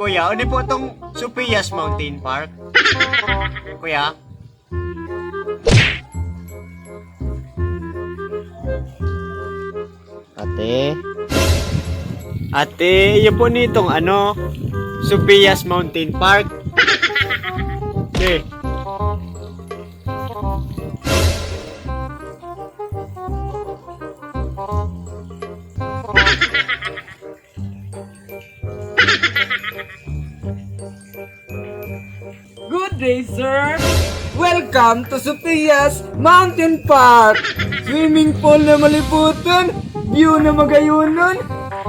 Kuya, ano po itong Sofia's Mountain Park? Kuya? Ate, yun po nitong ano, Sofia's Mountain Park. Okay. Good day, sir! Welcome to Sofia's Mountain Park! Swimming pool na maliputan, view na magayunan,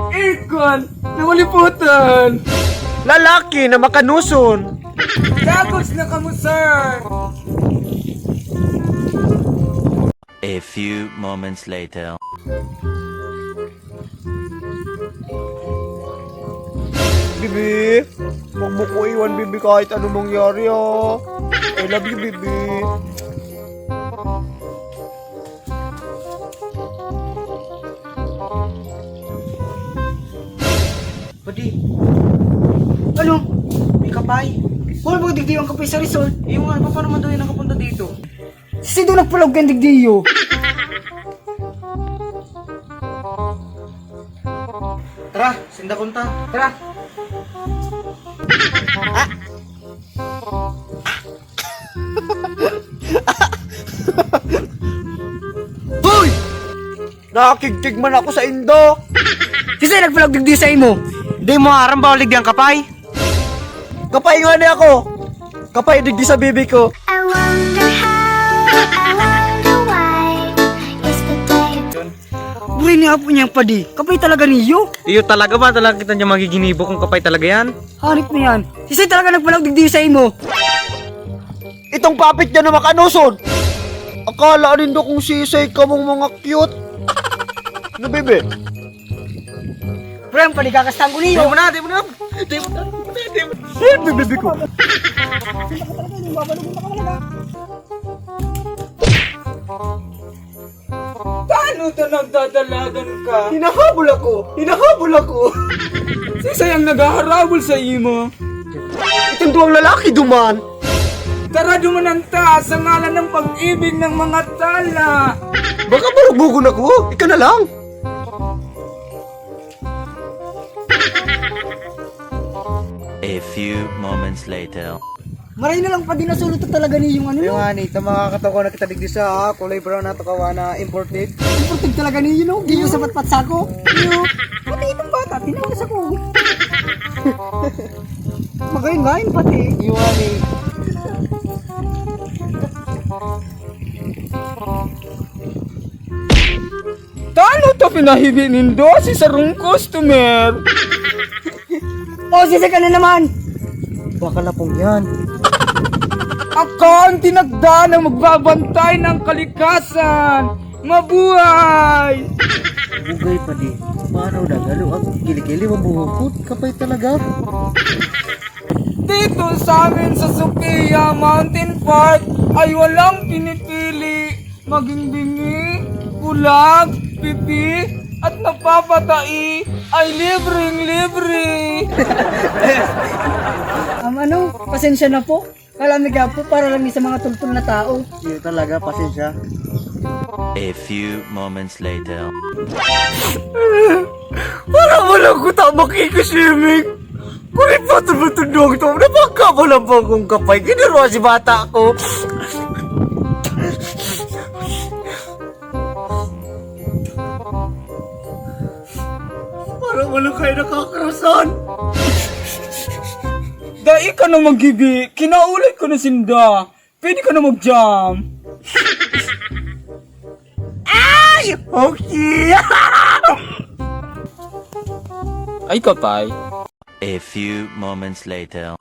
aircon na maliputan! Lalaki na makanuson. Tapos na kamo, sir! A few moments later. Bibi, huwag mo ko iwan, Bibi, kahit ano mangyari, ah. I love you, Bibi. Pwede. Ano? May kapay? Wala ba digdiyo ang kapay sa resort? Yung ano, paano man daw yung nakapunta dito? Si doon nagpulog kang digdiyo. Tara, sinda kunta. Tara. Hoy! Nakakigtig man ako sa indo. Kasi nagpulog digdiyo sa imo. Di mo aram ba ulig ang kapay? Kapay nga niya ako. Kapay digdi sa bibi ko. I wonder why yesterday. Buri niya po niyang padi. Kapay talaga niyo. Iyo talaga ba? Talaga kita niya magiginibo kung kapay talaga yan? Hanip mo yan. Kasi talaga nagpulog digdiyo sa imo. Itong papit niya na makanuson. Akala rin do kung sisay ka mong mga cute. Ano, Bibi? Bro, ang padi kakastang ko niyo. Di mo na! Bibi ko. Paano ito nagdadalagan ka? Hinahabol ako. Sisayang naghaharabol sa imo. Itong duwang lalaki duman. Tara dumananta sa ngalan ng pag-ibig ng mga tala. Baka marubugon ako. Ika na lang. A few moments later. Maray na lang padi nasulot to talaga niyo yung ano. Yung ani, ito makakatawa na kita digdi sa kulay brown na to kawa na imported. Imported talaga niyo no. Giyo sa patpat sako. Giyo. Pati itong bata, tinawas ako. Magayon pati. Yung ani. Talo to pinahigi nindo si sarong customer. O, sisi ka na naman. Baka lapong yan. Ako ang tinagda na magbabantay ng kalikasan. Mabuhay! Bugay pa di. Paano na galo ang kilikili mabuhukot? Kapay talaga. Dito sa amin sa Sofia Mountain Park ay walang pinipili. Maging bingi, bulag, pipi, at napapatai ay libreng-libre. Ano, pasensya na po. Kalamig po para lang sa mga tultol na tao. Iyo talaga, pasensya. A few moments later. Para mo lang ko tama kikiswimming. Kulit pa ito matundong ito. Napagka mo lang po kung kapay. Ginawa si bata ko. Para mo lang kayo nakakarasan. Dai ka na mag-gibi, kinaulit ko na sinda. Pwede ka na mag-jam. Ay! Okay! Ay kapay. A few moments later.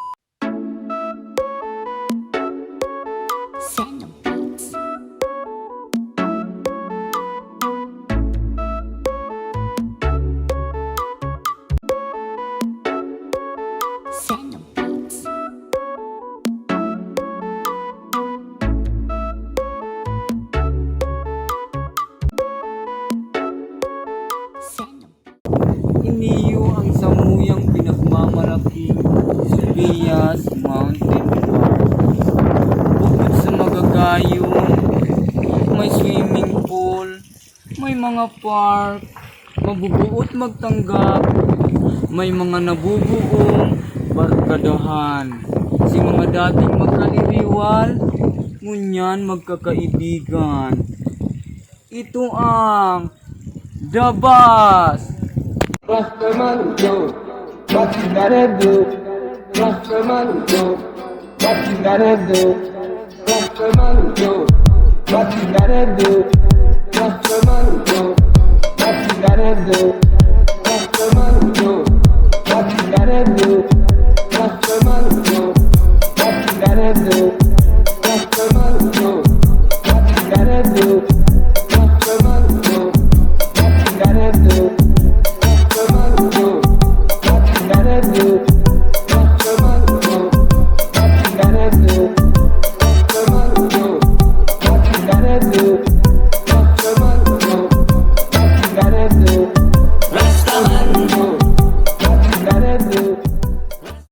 Iniyo ang samuyang pinagmamalaki mountain park. Bukod sa magagayon, may swimming pool, may mga park, mabubuot magtanggap, may mga nabubuong barkadahan. Si mga dating magkaliriwal, ngunyan magkakaibigan. Ito ang The Bus! Basta maluto, what you gotta do? Basta maluto, what you gotta do? Basta maluto, what you gotta do? Basta maluto, what you gotta do? Basta maluto, what you gotta do? Basta maluto, what you gotta do?